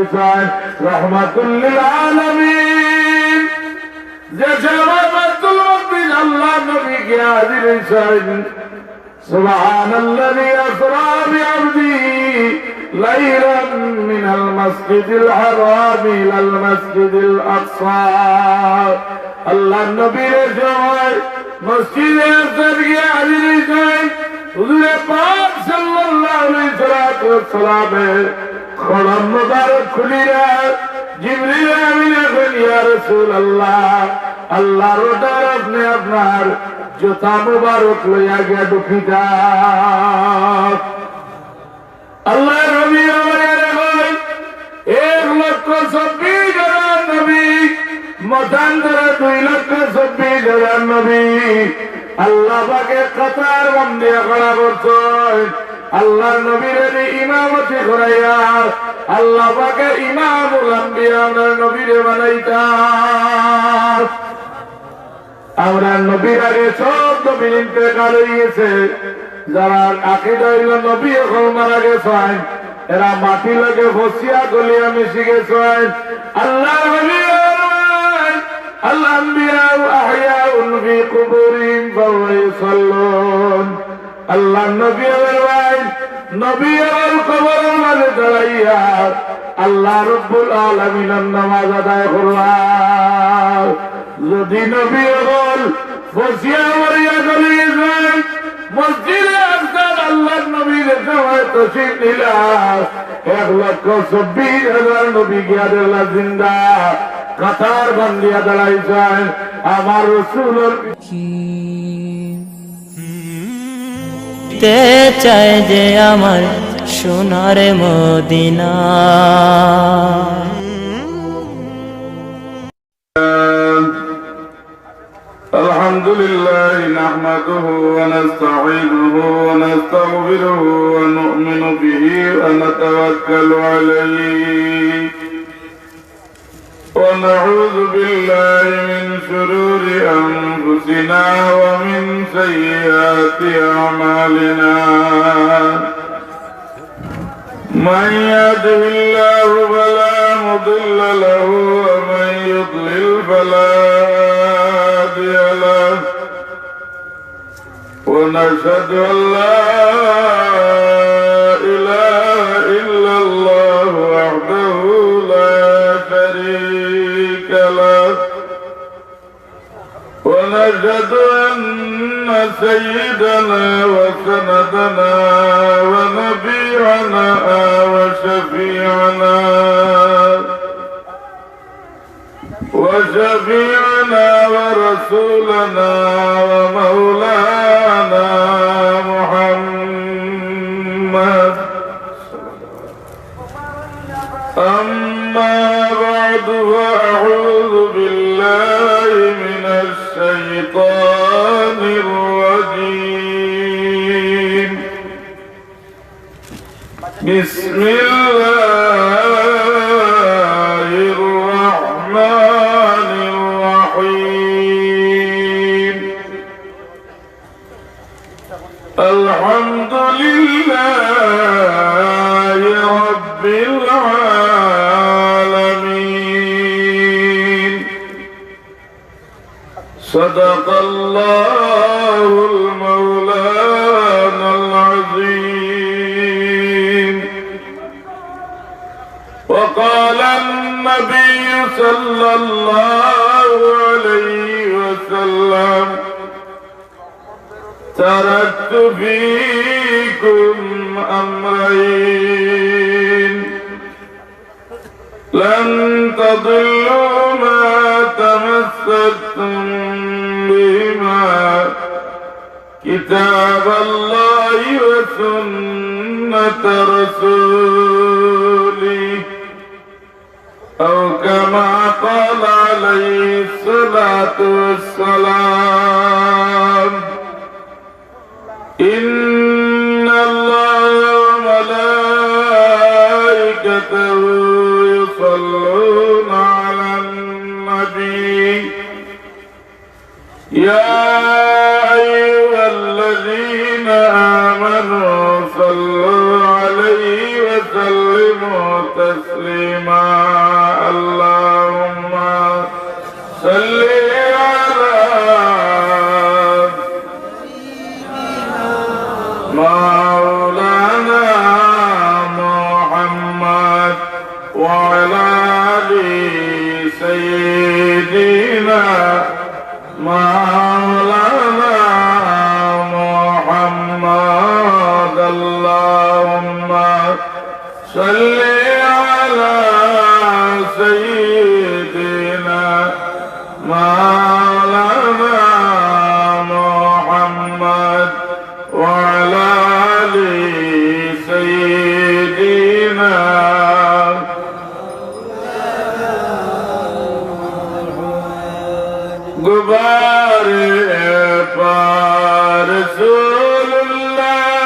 দিয়েছেন রহমাতুল লিল আলামিন। যে সময় বাইতুল মুকদ্দিস আল্লাহ নবী কে হাজির হয়েছেন, সুবহানাল্লাযী আসরা বিআবদিহি লাইলান মিনাল মাসজিদিল হারাম ইলাল মাসজিদিল আকসা। আল্লাহ নবীর সময় মসজিদে আকসা গিয়ে হাজির হয়েছেন হুজুরে পাক সাল্লাল্লাহু আলাইহি ওয়াসাল্লামের খড়ম মুবারক খুলিয়া জিবরিল আমিন এখন ইয়া রাসূলুল্লাহ আল্লাহর তরফে আপনার জুতা মুবারক লইয়া গিয়া ঢুকিতা। আল্লাহ নবী আমাদের এখন 1,26,000 নবী, মতান্তরে 2,26,000 নবী আল্লাহ পাকে কাতার বন্দী করা করছেন। আল্লাহ নবীর ইমামতি করাইয়া আল্লাহ পাকে ইমামুল আম্বিয়া আমরা নবীরে বানাইতা। আমরা নবীর আগে সব নবী ইন্তেকাল হয়ে গেছে। যারা আকীদা হইল নবী এখন মারা গেছেন, এরা মাটি লাগে ফসিয়া গলিয়া মিশে গেছেন। আল্লাহ আল্লাহ আম্বিয়া আহইয়াউন ফি কুবুরিহিম ফাহুয়া ইউসাল্লুন। আল্লাহ নবী ভাই নবী আর কবরের মাঝে দাঁড়াইয়া আল্লাহ রাব্বুল আলামিনের নামাজ আদায় করলাম। যদি নবী হল ফসিয়া মরিয়া গলিয়ে যায় মসজিদে আকসার আল্লাহ নবীর সময় তশরিফ নিলা 1,26,000 নবী গিয়া দেখলা জিন্দা কাতার বান্ধিয়া দাঁড়াইছেন আমার রাসূলের। চায় যে আমার সোনার মদিনা। আলহামদুলিল্লাহ নাহমাদুহু ওয়া নাস্তাঈনুহু ওয়া নাস্তাগফিরুহু ওয়া নু'মিনু বিহি ওয়া নাতাওয়াক্কালু আলাইহি ওয়া নাউযু বিল্লাহি মিন শুরুরি আনফুসিনা ওয়া মিন সাইয়্যাতি আ'মালিনা। মান ইয়াহদিহিল্লাহু ফালা মুদিল্লা লাহু ওয়া মান ইউদ্লিল ফালা হাদিয়া লাহু ওয়া নাশহাদু আন লা ইলাহা ইল্লাল্লাহু ওয়াহদাহু লা শারীকা লাহু ওয়া নাশহাদু আন্না সাইয়্যিদানা ওয়া সানাদানা ওয়া নাবিyyana ওয়া শাফি'ana وشفيعنا ورسولنا ومولانا محمد. أما بعد فأعوذ بالله من الشيطان الرجيم. بسم الله الرحمن الرحيم. الحمد لله رب العالمين. صدق الله المولانا العظيم. وقال النبي صلى الله عليه وسلم تركت فيكم أمرين لن تضلوا ما تمسكتم بهما كتاب الله وسنة رسوله أو كما قال عليه الصلاة والسلام. إن الله وملائكته يصلون على النبي يا أيها الذين آمنوا صلوا عليه وسلموا تسليما. تسليما اللهم صل على مولانا محمد وعلى آل سيدنا مولانا محمد اللهم صل على سيدنا مولانا محمد وعلى آل سيدنا غبار رسول الله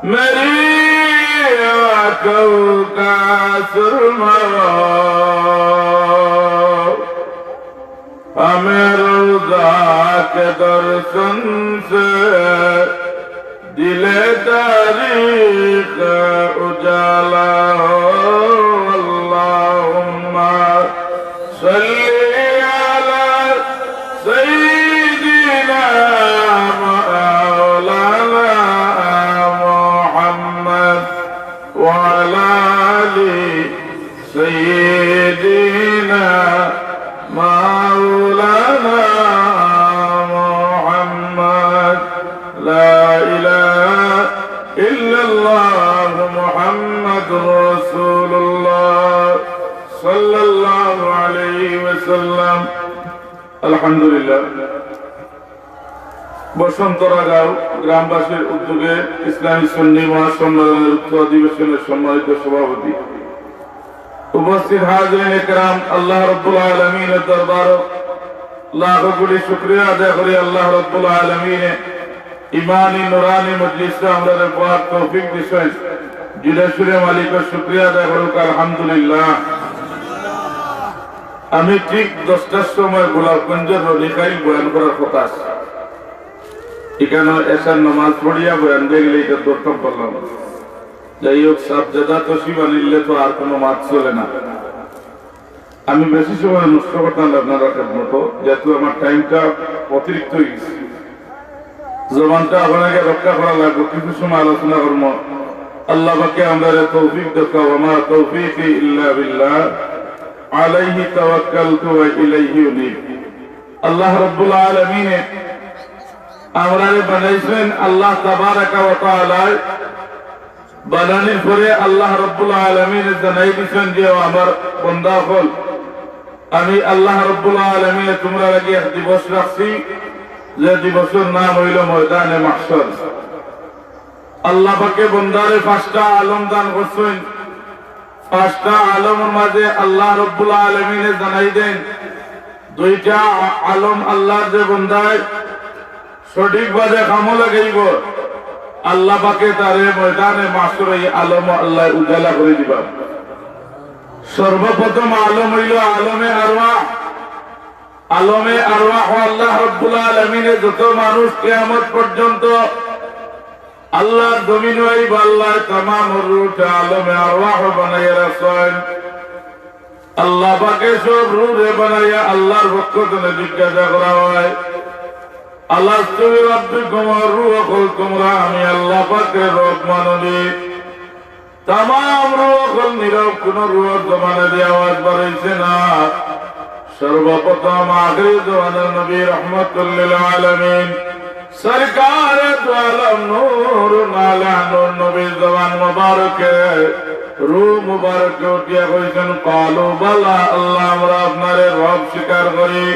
मेरी आंखों का सुरमा हमें रोजा के दर्शन से दिले तारीख उजाला हो अल्लाहुम्मा सल्ली अला सय्यिदिना मौलाना وعلى آل سيدنا مولانا محمد لا إله إلا الله محمد رسول الله صلى الله عليه وسلم الحمد لله বসন্তরাগাঁও গ্রামবাসীর উদ্যোগে ইসলামী সুন্নি মহাসম্মেলনের উচ্চ অধিবেশনের সম্মানিত সভাপতি উপস্থিত হাজিরিন ইকরাম আল্লাহ রাব্বুল আলামিনের দরবারে লাখো কোটি শুকরিয়া আদায় করি আল্লাহ রাব্বুল আলামিনে ইমানি নুরানি মজলিসে আমাদের পাক তৌফিক দিয়েছেন জিলে সুরে মালিকের শুকরিয়া আদায় করুক আলহামদুলিল্লাহ আমি ঠিক 10টার সময় গোলাপগঞ্জের রনিখাইল বয়ান করার কথা আছে এখানে এসার নামাজ পড়িয়া বয়ান দেখলে এটা দরকার করলাম যাই হোক সাবজাদা তসিবা নিলে তো আর কোনো মাছ চলে না আমি বেশি সময় নষ্ট করতাম আপনারা মতো যেহেতু আমার টাইমটা অতিরিক্ত হয়ে গেছে জবানটা আপনাকে রক্ষা করা লাগবে কিছু সময় আলোচনা করবো আল্লাহ পাকে আমরা তৌফিক দেখাও আমার তৌফিক ইল্লা বিল্লাহ আলাইহি তাওয়াক্কালতু ওয়া ইলাইহি উনীব আল্লাহ রাব্বুল আলামিন আমরারে বানাইছেন আল্লাহ তাবারাকা ওয়া তাআলা বানানোর পরে আল্লাহ রাব্বুল আলামিন জানাই দিয়েছেন যে আমার বান্দা হল আমি আল্লাহ রাব্বুল আলামিন তোমরা লাগি এক দিবস রাখছি যে দিবসের নাম হইল ময়দানে মাহশর আল্লাহ পাকে বান্দারে পাঁচটা আলম দান করছেন পাঁচটা আলমের মাঝে আল্লাহ রাব্বুল আলামিন জানাই দেন দুইটা আলম আল্লাহর যে বান্দায় সঠিকভাবে কামো লাগাইব আল্লাহ পাকে তারে ময়দানে মাহশরে আলম আল্লাহ উজালা করে দিবা সর্বপ্রথম আলম হইল আলমে আরওয়াহ আল্লাহ রাব্বুল আলামিনের যত মানুষ কিয়ামত পর্যন্ত আল্লাহ জমিন হইব আল্লাহ तमाम রূহ আলমে আরওয়াহ বানাইয়া রাখছেন আল্লাহ পাকে সব রূহে বানাইয়া আল্লাহর পক্ষ থেকে জিজ্ঞাসা করা হয় আল্লাহ তুমি রাব্বিকুম রূহ তোমরা আমি আল্লাহ পাকের রব মাননি तमाम রূহ নীরব কোন রূহ জমানে দিয়ে আওয়াজ বাড়াইছে না সর্বপ্রথম আখির জামানার নবী রাহমাতুল লিল আলামিন সরকার দু আলম নূর নালানুর নবী জবান মুবারকে রূহ মুবারকে উঠিয়া কইছেন কালু বালা আল্লাহ আমরা আপনারে রব স্বীকার করি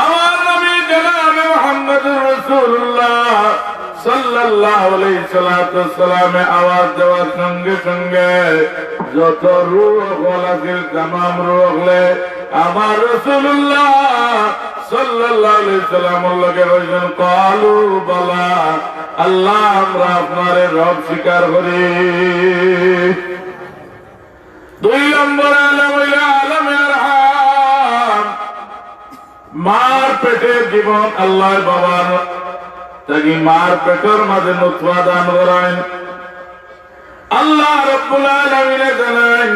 আমার নবী জনাব মুহাম্মদুর রাসূলুল্লাহ সাল্লাল্লাহু আলাইহি সাল্লাম আওয়াজ দেওয়ার সঙ্গে সঙ্গে যত রূহ বলাছিল तमाम রূহলে আমার রাসূলুল্লাহ সাল্লাল্লাহু আলাইহি সাল্লাম লগে কইছেন কালু বালা আল্লাহ আমরা আপনারে রব স্বীকার করি দুই নম্বর আলম হইল আলমে আরহাম মার পেটে জীবন আল্লাহ বাবার তাকে মার পেটের মাঝে নুতফা দান করেন আল্লাহ রাব্বুল আলামিন জানান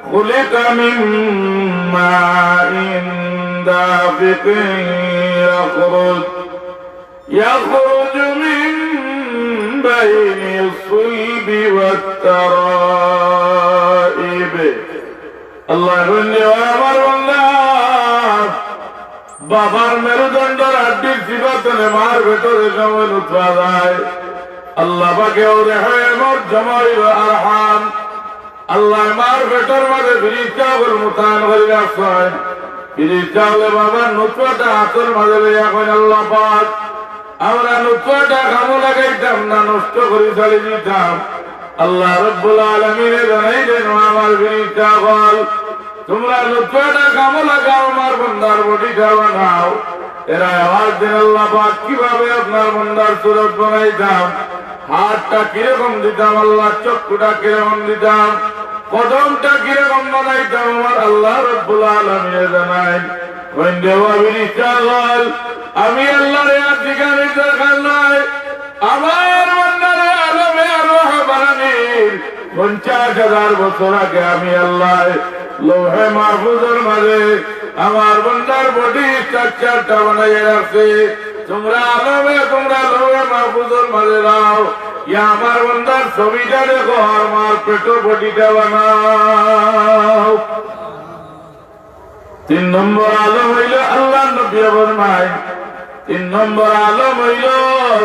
খুলিকা মিন মাইন দাফিকিন يخرج من بين الصلب والترائب الله يقول আমার বান্দা বাবার মেরুদণ্ডের হাড্ডির জীবনে মার ভেতরে সময় উঠা যায় আল্লাহ পাকে ওরে হয় মোর জমাইল আরহাম আল্লাহ মার ভেতর মাঝে ফিরিস্তাগুলো মোতায়েন করে রাখছেন ফিরিস্তা হলে বাবার নুতফাটা হাতের মাঝে লইয়া কইন আল্লাহ পাক আমরা নুতফাটা কামো লাগাইতাম না নষ্ট করে চলে দিতাম আল্লাহ রাব্বুল আলামিন জানাইলেন আমার ফিরিস্তা বল তোমরা নুতফাটা কামো লাগাও আমার বান্দার বডিটা বানাও এরা আওয়াজ দেন আল্লাহ পাক কিভাবে আপনার বান্দার সুরত বানাইতাম হাতটা কিরকম দিতাম আল্লাহ চক্ষুটা কিরকম দিতাম কদমটা কিরকম বানাইতাম আমার আল্লাহ রাব্বুল আলামিন জানাই আমি আল্লাহর ঠিকানি দরকার নাই আমার বান্দারে আলমে আরোহ বানানির 50,000 বছর আগে আমি আল্লাহ লৌহে মাহফুজের মাঝে আমার বান্দার বডি স্ট্রাকচারটা বানাইয়া রাখছে তোমরা আলমে তোমরা লৌহে মাহফুজের মাঝে রাও ইয়া আমার বান্দার ছবিটা দেখো আমার পেটের বডিটা বানাও 3 নম্বর আলম হইল আল্লাহ নবী ফরমায় 3 নম্বর আলম হইল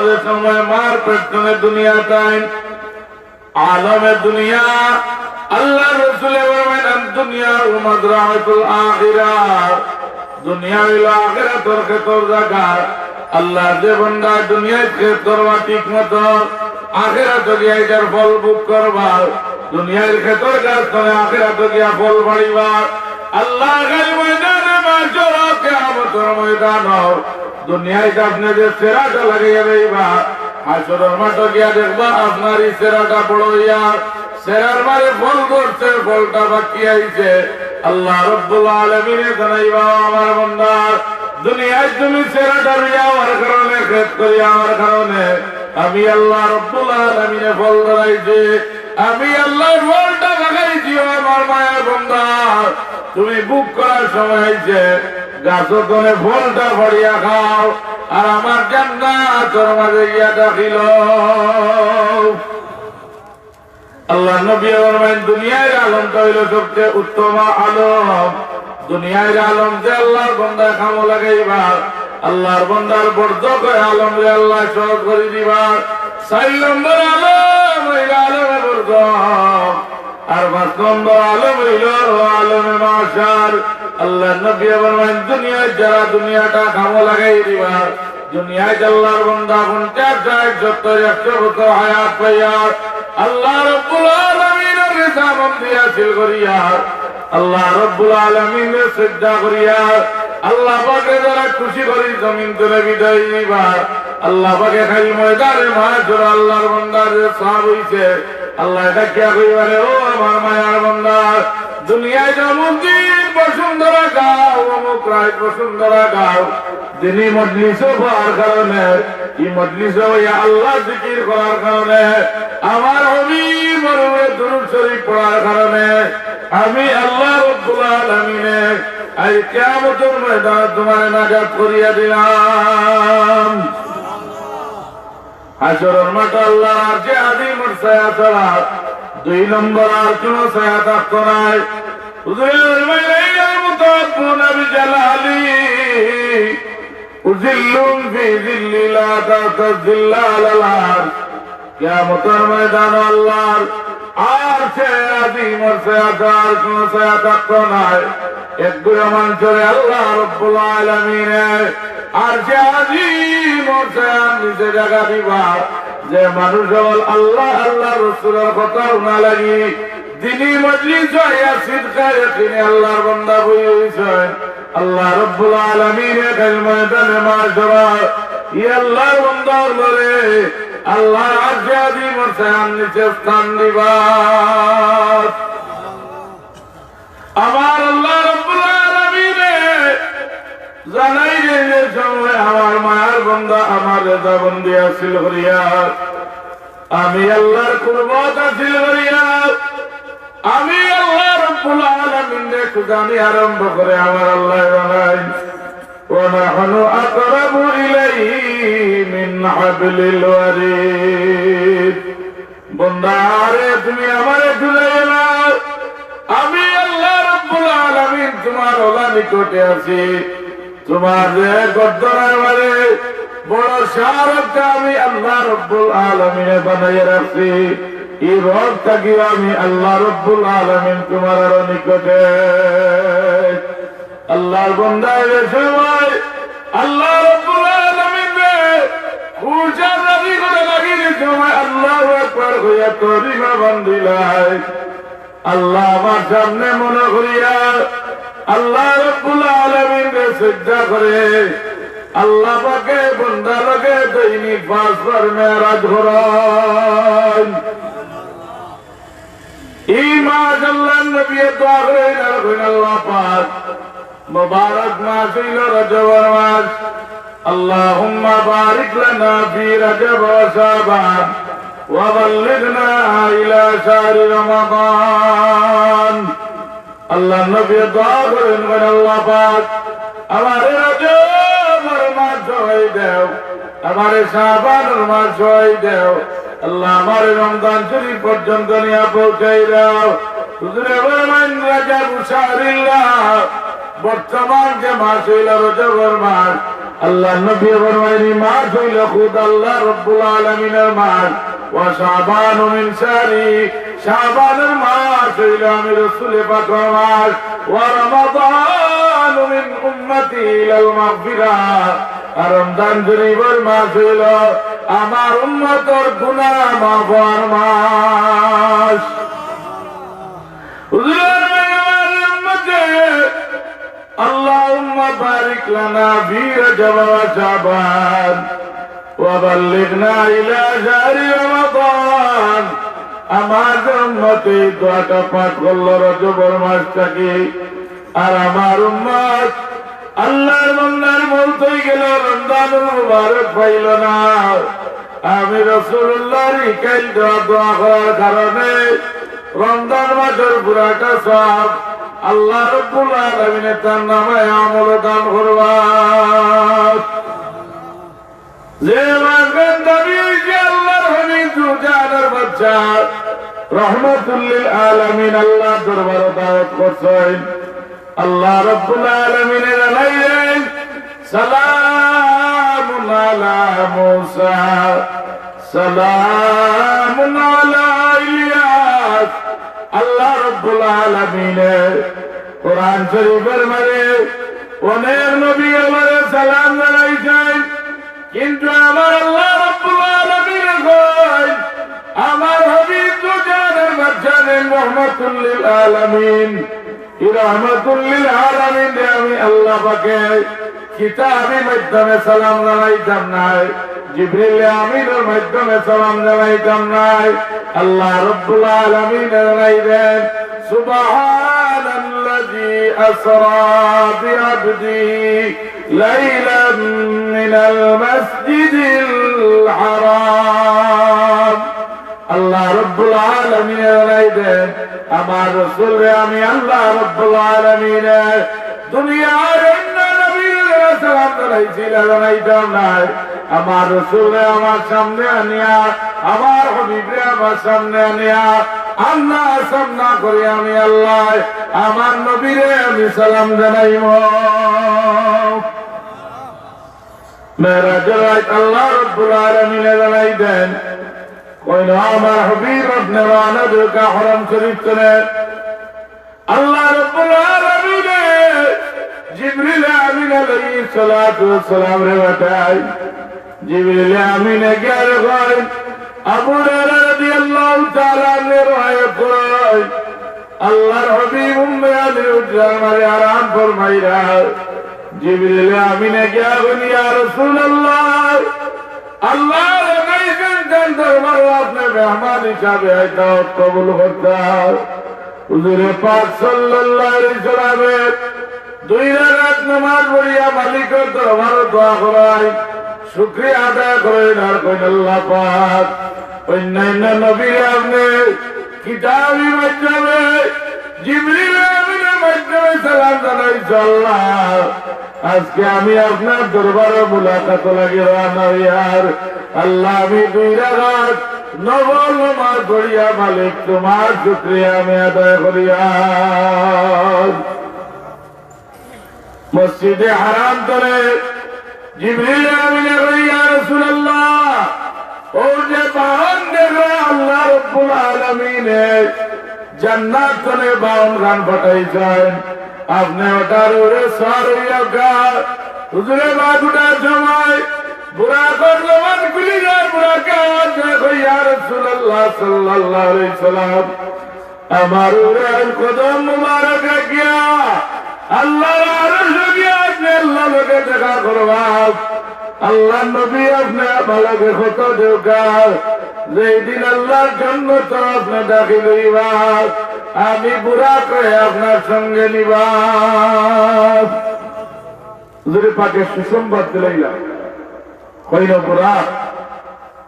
যে সময় মার পেটনে দুনিয়া তাই আলমে দুনিয়া আল্লাহ রাসূল ফরমায় দুনিয়া মাযরাআতুল আখিরাহ দুনিয়া হইল আখিরাতের ক্ষেত্র জায়গা আল্লাহ যে বান্দা দুনিয়ায় ক্ষেত করবা ঠিক মতো আখিরাতে গিয়ে এটার ফল ভোগ করবা দুনিয়ার ক্ষেত্র কাজ করে আখিরাতে গিয়া ফল বাড়িবা আল্লাহ গাল ময়দানে মাঝর কিয়ামতের ময়দান দুনিয়ায় আপনি যে সেরাটা লাগিয়ে রইবা হাসরের মাঠে গিয়া দেখবা আপনার এই সেরাটা বড় হইয়া সেরার মারে ফল করছে ফলটা বাকি আইছে আল্লাহ রাব্বুল আলামিন জানাইবা আমার বান্দা দুনিয়ায় তুমি সেরাটা হওয়ার কারণে খেত করি আমার কারণে আমি আল্লাহ রাব্বুল আলামিন ফল ধরাইছি আমি আল্লাহ ফলটা লাগাইছি আমার মায়ের বান্দা তুমি বুক করার সময় হয়েছে গাছের তলে ফলটা ভরিয়া খাও আর আমার জান্নাতের মাঝে গিয়া দাখিল আল্লাহ নবী ফরমায়েন দুনিয়ার আলমটা হইল সবচেয়ে উত্তম আলম দুনিয়ার আলম যে আল্লাহর বান্দা কামো লাগাইবা আল্লাহর বান্দার বর্ধক আলম যে আল্লাহ সহজ করে দিবা 4 নম্বর আলম হইল আলমে বর্ধক আর 5 নম্বর আলম হইল আলমে মাশার আল্লাহ নবী ফরমায়েন দুনিয়ায় যারা দুনিয়াটা কামো লাগাই দিবা দুনিয়ায় আল্লাহর বান্দা 50 60 100 বছর হায়াত পাইয়া আল্লাহ রাব্বুল আলামিনের রিসালাত দিয়াছিল করিয়া আল্লাহ রাব্বুল আলামিনের সিজদা করিয়া আল্লাহ পাকে যারা খুশি করি জমিন তুলে বিদায় নিবা আল্লাহ পাকে খালি ময়দানে মাঝর আল্লাহর বান্দার সওয়াব হইছে আল্লাহ এটা কিয়া কইবারে ও আমার মায়ার বান্দা দুনিয়ায় যেমন দিন বসুন্ধরা গাও অমুক রায় বসুন্ধরা গাও দিনই মজলিস হওয়ার কারণে এই মজলিস আল্লাহ জিকির করার কারণে আমার হবিব মরুমে দুরূদ শরীফ পড়ার কারণে আমি আল্লাহ রাব্বুল আলামিন আজ কিয়ামতের ময়দানে তোমার নাজাত করিয়া দিলাম হাসরের মাঠে আল্লাহ যে আদিমের ছায়া ছাড়া 2 নম্বর আর কোন ছায়া থাকতো নাই হুজুরের মাইলাইল মুতাওয়াফুন বিজালালি উযিল্লুম ফি যিল্লি লা তাযিল্লা আলাল আরশ কিয়ামতের ময়দানে আল্লাহর আরশে আযীমের ছায়া ছাড়া কোন ছায়া থাকতো নাই একগুলো মঞ্চরে আল্লাহ রাব্বুল আলামিন আরশে আযীমের ছায়া নিচে জায়গা দিবা যে মানুষ আল্লাহ আল্লাহ রাসূলের কথা না লাগি দিনী মজলিস হইয়া সিদকায়ে তিনি আল্লাহর বান্দা হইছেন আল্লাহ রাব্বুল আলামিন কাল ময়দানে মাশরা ইয়া আল্লাহর বান্দা বলে আল্লাহ আরশে আযীমের ছায়া নিচে স্থান দিবা আমার আল্লাহ রাব্বুল আলামিন জানাই যে সময় আমার মায়ের বান্দা আমার রেজা বন্দি আসিল হরিয়া আমি আল্লাহর কুরবত হাসিল করিয়া আমি আল্লাহ রাব্বুল আলামিনের খুদানি আরম্ভ করে আমার আল্লাহ বানাই ওয়া নাহনু আকরাবু ইলাইহি মিন হাবলিল ওয়ারিদ। বন্দারে তুমি আমারে ঝুলাই নাও, আমি আল্লাহ রাব্বুল আলামিন তোমার ওলা নিকটে আছি। তোমার যে গর্দনের মানে বড় শাহরুখটা আমি আল্লাহ রাব্বুল আলামিনে বানাইয়া রাখছি। এই রব থাকি আমি আল্লাহ রাব্বুল আলামিন তোমার আরো নিকটে। আল্লাহর বন্দায় সময় আল্লাহ রাব্বুল আলামিনে পূজা রাজি করে লাগিয়ে সময় আল্লাহু আকবার হইয়া তরিমা বান্দিলাই। আল্লাহ আমার সামনে মনে করিয়া আল্লাহ রাব্বুল আলামিনকে সিজদা করে আল্লাহ পাকে বান্দা লগে দৈনিক 5 বার মেরাজ করেন। ঈমান আল্লাহ নবী দোয়া করেন আল্লাহ পাক মুবারক মাস হইল রজব মাস। আল্লাহুম্মা বারিক লানা ফি রজব ওয়া শাবান ওয়া বাল্লিগনা ইলা শাহরি রমাদান। আল্লাহ নবী দোয়া করেন আল্লাহ পাক আমারে রজবের মাস হই দেও, আমারে শাবানের মাস হই দেও। আল্লাহ আমারে রমজান শরীফ পর্যন্ত নিয়ে পৌঁছাই দাও। হুজুরে বলেন রজব শাহরিল্লাহ, বর্তমান যে মাস হইল রজবের মাস, আল্লাহ নবী ফরমাইলেন মাস হইল খুদ আল্লাহ রাব্বুল আলামিনের মাস। ওয়া শাবান মিন শাহরি, শাবানের মাস হইল আমি রাসূল পাকের মাস। ওয়া রমাদান মিন উম্মতি ইলাল মাগফিরাহ, আর রমজান শরীফের মাস হইল আমার উম্মতের গুনাহ মাফ হওয়ার মাস। আল্লাহুম্মা বারিক লানা ফি রজব ওয়া শাবান ওয়া বাল্লিগনা ইলা শাহরি রমাদান। আমার উম্মতে দোয়াটা পাঠ করল রজবের মাসটাকে, আর আমার উম্মত আল্লাহর বান্দার মওত হয়ে গেল, রমজানুল মুবারক পাইল না। আমি রাসূলুল্লাহর ইকাইল দোয়া করার কারণে রমজান মাসের পুরাটা সব আল্লাহ রাব্বুল আলামিন তার নামে আমল দান করবেন। যে মাসের নবী যে আল্লাহর হাবিব দুজানের বাদশা রহমাতুল লিল আলামিন আল্লাহ দরবারে দাওয়াত করছেন। আল্লাহ রাব্বুল আলামিন জানাইলেন সালামুন আলা মূসা সালামুন আলা ইলিয়াস। আল্লাহ রাব্বুল আলামিন কোরআন শরীফের মানে অনেক নবী আমারে সালাম জানাইছেন, কিন্তু আমার আল্লাহ রাব্বুল আলামিন কই আমার হাবিব দুজানের বাদশা রহমাতুল লিল আলামিন। এই রহমাতুল লিল আলামিন আমি আল্লাহ পাকে কিতাবের মাধ্যমে সালাম জানাইতাম নাই, জিবরিল আমিনের মাধ্যমে সালাম জানাইতাম নাই। আল্লাহ রাব্বুল আলামিন জানাইলেন সুবহানাল্লাযী আসরা বিআবদিহি লাইলাম মিনাল মাসজিদিল হারাম। আল্লাহ রাব্বুল আলামিন জানাইলেন আমার রাসূলকে আমি আল্লাহ রাব্বুল আলামিন দুনিয়ার অন্য নবীদের সালাম জানাইতাম নাই। আমার রাসূলকে আমার সামনে আনিয়া, আমার হাবিবকে আমার সামনে আনিয়া আল্লাহ সামনা করে আমি আল্লাহ আমার নবীরে আমি সালাম জানাইব। মেরাজের রাত আল্লাহ রাব্বুল আলামিন জানাই দেন কইল আমার হাবিব আপনি রওনা দুকা হরম শরীফ করেন। আল্লাহ রাব্বুল আলামিন জিবরিল আমিন আলাইহিস সালাতু ওয়াস সালাম রে বাতাই। জিবরিল আমিন গেল কই আবু হুরায়রা রাদিয়াল্লাহু তাআলা আনহু রওয়ায়াত করেন আল্লাহর হাবিব উম্মে আলীর উজ্জামারে আরাম ফরমাইরা জিবরিল আমিন গেল ইয়া রাসূলুল্লাহ আল্লাহ নাইছেন জান দরবার আপনি মেহমান হিসাবে দাওয়াত কবুল করতাম। হুজুরে পাক সাল্লাল্লাহু আলাইহি সাল্লামের 2 রাকাত নামাজ পড়িয়া মালিকের দরবারে দোয়া করাই, শুকরিয়া আদায় করেন আর কইন আল্লাহ পাক অন্যান্য নবীর আপনি কিতাবি মাধ্যমে জিবরিল আমিনের মাধ্যমে সালাম জানাইছ আল্লাহ। আজকে আমি আপনার দরবারে মুলাকাত লাগে রানা ইয়ার আল্লাহ। আমি 2 রাকাত নফল নামাজ পড়িয়া মালিক তোমার শুকরিয়া আমি আদায় করিয়া মসজিদে হারাম তলে জিবরিল আমিনে ইয়া রাসূলুল্লাহ ও যে বাহন দেখো আল্লাহ রাব্বুল আলামিনে জান্নাত তলে বাহন গান পাঠাইছেন। আপনি ওটার উপরে সওয়ার হইয়া গা হুজুরে বাগুটার সময় বুরাকর জবান খুলি যায় বুরাকে আওয়াজ দেখো ইয়া রাসূলুল্লাহ সাল্লাল্লাহু আলাইহি সাল্লাম আমার উড়াল কদম মুবারক গিয়া আল্লাহর আরশ গিয়া আপনি আল্লাহ লোকে দেখা করবা। আল্লাহ নবী আপনি ভালোকে কত দেওকা যেই দিন আল্লাহর জন্য তো আপনি দাখিল হইবা আমি বুরাকে আপনার সঙ্গে নিবা। হুজুরে পাকে সুসংবাদ দিলাইলাম কইল বুরাক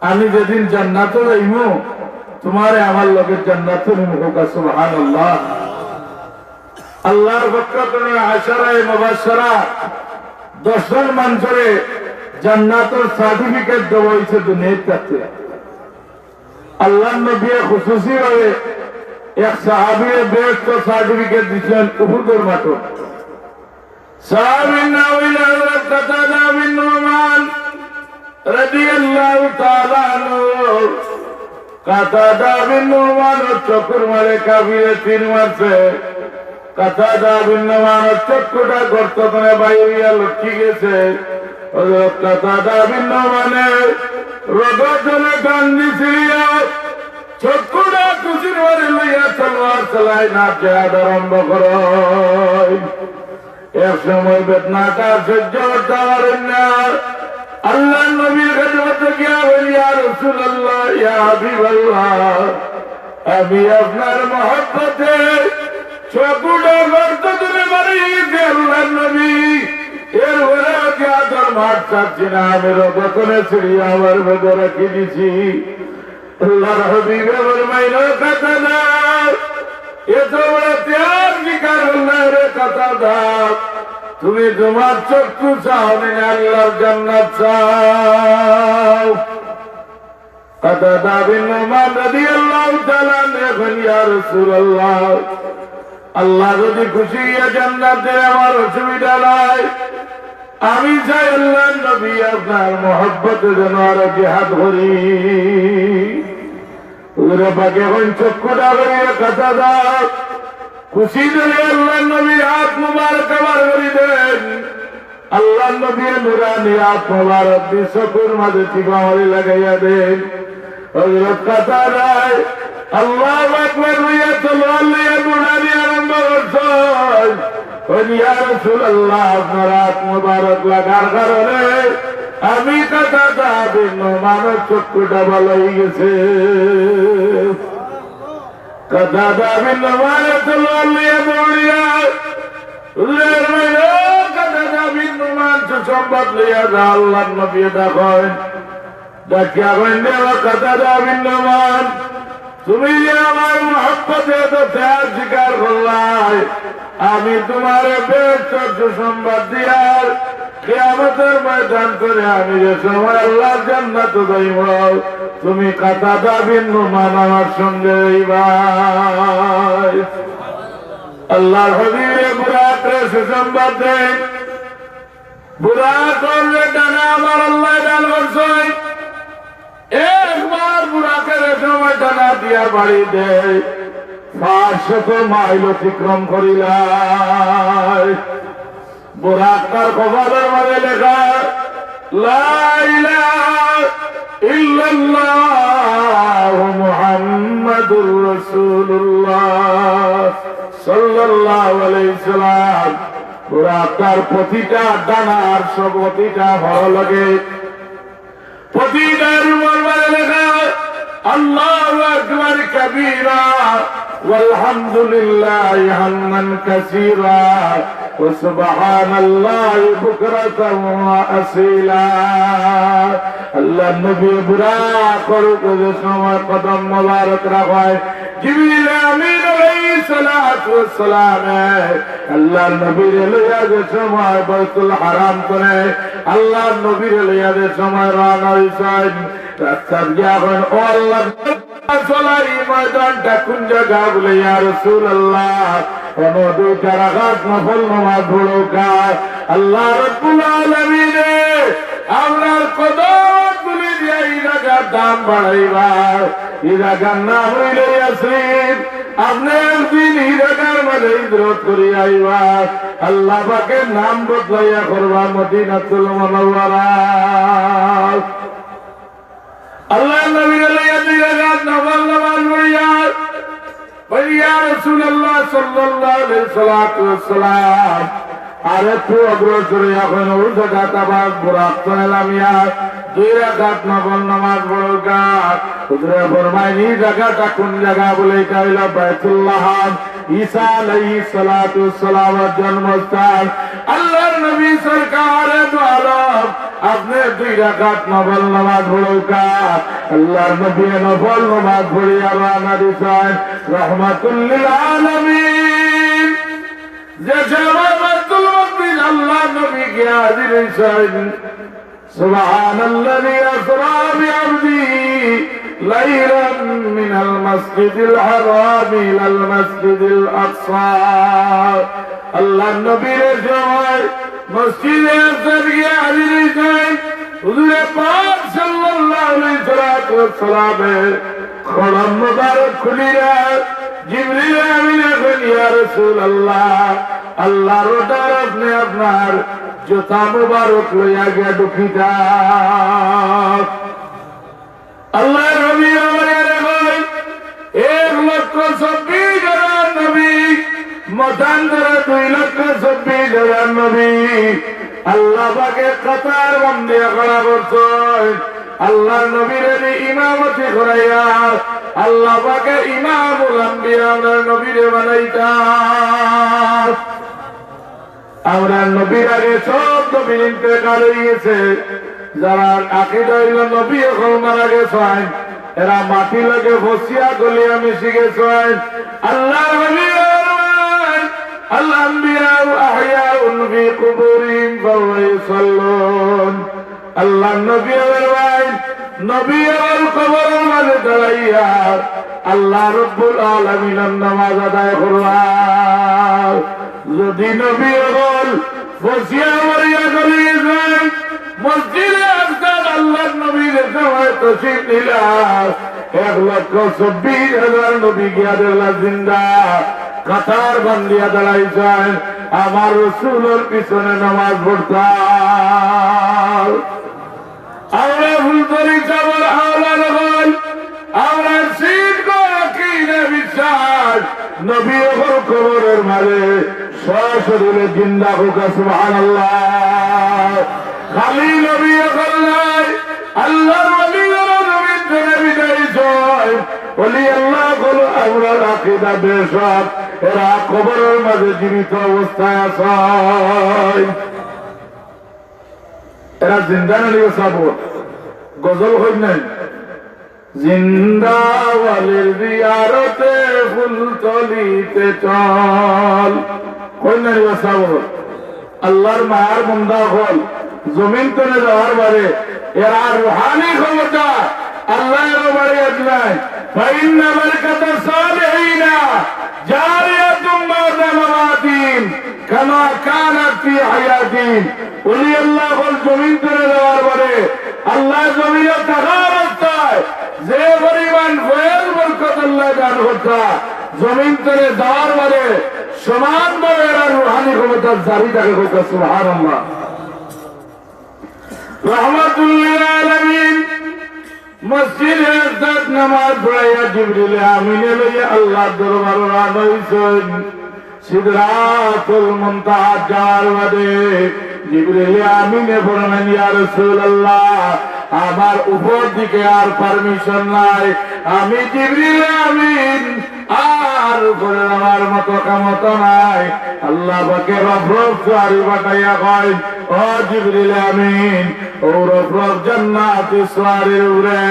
আমি যেদিন জান্নাতে যাইমু তোমারে আমার লগে জান্নাতে নিমু। সুবহানাল্লাহ। আল্লাহর পক্ষ থেকে আশারায়ে মুবাশশারা 10 জন মানুষরে জান্নাতের সার্টিফিকেট দেওয়া হয়েছে দুনিয়ার কাছে। আল্লাহ নবী খুশুসি ভাবে এক সাহাবীর বেস্ট সার্টিফিকেট দিয়েছেন উহুদের মাঠে। সাহাবীর নাম হইল হযরত কাতাদা বিন নুমান রাদিয়াল্লাহু তাআলা আনহু। কাতাদা বিন নুমান চক্কর মারে কাফিরে 3 মারছে। কাতাদা বিন নুমান চক্করটা গর্ত করে বাইরে লটকি গেছে। হযরত কাতাদা বিন নুমানের রগতনে কান্দি ছিড়িয়া চক্করটা কুচির মারে লইয়া তলোয়ার চালায় না জিহাদ আরম্ভ করে। এক সময় বেদনাটা সহ্য করতে পারেন না। আল্লাহ নবীর খেদমতে গিয়া বলি ইয়া রাসূলুল্লাহ ইয়া হাবিবাল্লাহ আমি আপনার মহব্বতে চকুটা গর্ত করে মারিয়েছি আল্লাহ নবী। এর ওরা আদর মাঠ চাচ্ছি না আমি রগতনে ছিড়িয়ে আমার ভেতরে রেখে দিছি। আল্লাহর হাবিব আমার মাইনা কথা না এত বড় ত্যাগ স্বীকার আল্লাহ রে কথা দাও। তুমি তোমার চক্ষু চাও না আল্লাহর জান্নাত চাও। কাতাদা বিন নুমান রাদিয়াল্লাহু তাআলা বলেন ইয়া রাসূলুল্লাহ আল্লাহ যদি খুশি হয়ে জান্নাত দেয় আমার অসুবিধা নাই। আমি চাই আল্লাহর নবী আপনার মহব্বতে যেন আরো জিহাদ করি। ওরে বাকে কোন চক্ষুটা করিয়া কাতাদা খুশি দিলে আল্লাহ নবী হাত মুবারক বার করে দেন। আল্লাহ নবী নুরানি হাত মুবারক চকুর মাঝে চিপামারি লাগাইয়া দেন। হযরত কাতাদা আল্লাহু আকবার হইয়া তলোয়ার লইয়া নুরানি আরম্ভ করছেন। ইয়া রাসূলুল্লাহ আপনার হাত মুবারক লাগার কারণে আমি কাতাদা বিন নুমানের চক্ষুটা ভালো হয়ে গেছে। কাতাদা বিন নুমান তলোয়ার লইয়া দৌড়িয়া হুজুরের মাইলো কাতাদা বিন নুমান সুসংবাদ লইয়া যা আল্লাহর নবী দেখেন। ডাকিয়া বললে কাতাদা বিন নুমান তুমি যে আমার মহব্বতে তো ত্যাগ স্বীকার করলাই আমি তোমার বেশ সুসংবাদ দিয়ার কিয়ামতের ময়দান করে আমি যে সময় আল্লাহর জান্নাতে যাইব তুমি কাতাদা বিন নুমান আমার সঙ্গে যাইবা। আল্লাহর হাবিবে বুরাকরে সুসংবাদ দেন। বুরাক করলে ডানা আমার আল্লাহ দান করছেন। একবার বুরাকের সময় ডানা দিয়া বাড়ি দেয় 500 মাইল অতিক্রম করিলাই। বুরাক তার কপালের মাঝে লেখা লা ইলাহা ইল্লাল্লাহ মুহাম্মাদুর রাসূলুল্লাহ সাল্লাল্লাহু আলাইহি সাল্লাম। বুরাক তার প্রতিটা ডানার সব প্রতিটা ভালো লাগে প্রতিটা রুমার মাঝে লেখা আল্লাহু আকবার কাবীরা والحمد لله حمدا كثيرا وسبحان الله بكرة وأصيلا আল্লাহ নবী বুড়া করুক যে সময় কদম মোবারক রাখায় জিবরিল আমিন আলাইহিস সালাতু ওয়াস সালাম আল্লাহ নবীর লইয়া যে সময় বাইতুল হারাম করে আল্লাহ নবীর লইয়া যে সময় রওনা হইছেন রাস্তা দিয়া হন ও আল্লাহ চলাই ময়দানটা কোন জায়গা বলে ইয়া রাসূলুল্লাহ কোনো দুইটা রাকাত নফল নামাজ পড়োকা আল্লাহ রাব্বুল আলামিন আমরার কদম তুলি দিয়া এই জায়গার দাম বাড়াইবা এই জায়গার নাম হইল ইয়াসরিন আপনি একদিন এই জায়গার মাঝে হিজরত করি আইবা আল্লাহ পাকের নাম বদলাইয়া করবা মদিনাতুল মুনাওয়ারা আল্লাহ নবীর লইয়া দুই রাকাত নফল নামাজ পড়িয়া ইয়া রাসূলুল্লাহ সাল্লাল্লাহু আলাইহি সাল্লাতু ওয়াসসালাম আর একটু অগ্রসর এখন ওই জায়গাটা আবার বুরাক চলাম ইয়া দুই রাকাত নফল নামাজ পড়োকা হুজুরে ফরমায় এই জায়গাটা কোন জায়গা বলে এটা হইল বাইতুল্লাহ ঈসা আলাইহিস সালাতু ওয়াসসালামের জন্মস্থান আল্লাহর নবী সরকার দু আলম আপনি দুই রাকাত নফল নামাজ পড়োকা আল্লাহর নবী নফল নামাজ পড়িয়া রওনা দিছেন রাহমাতুল লিল আলামিন যে সময় বাইতুল মুকদ্দিস আল্লাহ নবী কে হাজির হইছেন সুবহানাল্লাযী আসরা বিআবদিহি লাইলান মিনাল মাসজিদিল হারাম ইলাল মাসজিদিল আকসা আল্লাহ নবীর সময় মসজিদে আকসা গিয়ে হাজির হইছেন হুজুরে পাক সাল্লাল্লাহু আলাইহি ওয়াসাল্লামের খড়ম মুবারক খুলিয়া জিবরিল আমিন এখন ইয়া রাসূলুল্লাহ আল্লাহর ওটার আপনি আপনার জুতা মুবারক লইয়া গিয়া ঢুকিতা আল্লাহ নবী আমাদের কই 1,26,000 নবী মতান্তরে 2,26,000 নবী আল্লাহ পাকে কাতার বন্দিয়া করা করছেন আল্লাহ নবীর ইমামতি করাইয়া আল্লাহ পাকে ইমামুল আম্বিয়া আমরা নবীরে বানাইতা আমরা নবীর আগে সব নবী ইন্তেকাল হইছে যারা আকীদা হইল নবী এখন মারা গেছেন এরা মাটি লাগে ফসিয়া গলিয়া মিশে গেছেন আল্লাহ নবী الأنبياء أحياء في قبورهم فهو يصلون الله النبي والوالد نبي والقبر والدليا الله رب العالمين النماز أداء قرآن যদি নবী বল ফসিয়া মরিয়া গলিয়েছেন মসজিদে আকসার আল্লাহর নবীর সময় তশরিফ নিলা 1,26,000 নবী গিয়া দেখলা জিন্দা কাতার বান্দিয়া দাঁড়াইছেন আমার রাসূলের পিছনে নামাজ পড়তাম আমরা ভুল করি যাবার আওলাদ হল আমরা সিন করে কি না বিশ্বাস নবী ওর কবরের মাঝে সশরীরে জিন্দা হোক সুবহানাল্লাহ খালি নবী ওর নাই আল্লাহর ওলিরা নবীর জন্য বিদায়ী জয় ওলি আল্লাহ বলো আমরা আকীদা বেশক এরা কবরের মাঝে জীবিত অবস্থায় আছে এরা জিন্দা নাকি সাবর গজল হই নাই জিন্দা ওয়ালির জিয়ারতে ফুল তলিতে চল কই নাকি সাবর আল্লাহর মায়ার বান্দা হল জমিন তলে যাওয়ার বারে এরা রুহানি ক্ষমতা আল্লাহর বাড়ি আজলাই ফাইন্না বারাকাতাস সালিহিনা জারিয়াতুম বা'দা মামাতিহিম কামা কানাত ফি হায়াতিহিম ওলি আল্লাহ বল জমিন তলে যাওয়ার পরে আল্লাহ জমিনে থাকা অবস্থায় যে পরিমাণ ফয়েজ বরকত আল্লাহ দান করতা জমিন তলে যাওয়ার পরে সমানভাবে এরা রুহানি ক্ষমতা জারি থাকে সুবহানাল্লাহ রহমাতুল লিল আলামিন মসজিদে আকসার নামাজ পড়াইয়া জিবরিল আমিন লইয়া আল্লাহর দরবারে রওনা হইছেন সিদরাতুল মুনতাহা যাওয়ার বাদে জিবরিল আমিনে বললেন ইয়া রাসূলুল্লাহ আমার উপর দিকে আর পারমিশন নাই আমি জিবরিল আমিন আর উপরে আমার মতো ক্ষমতা নাই আল্লাহ পাকে রফরফ সারি বাটাইয়া কয় ও ও জিবরিল আমিন ও রব জান্নাত ইসরারের উরে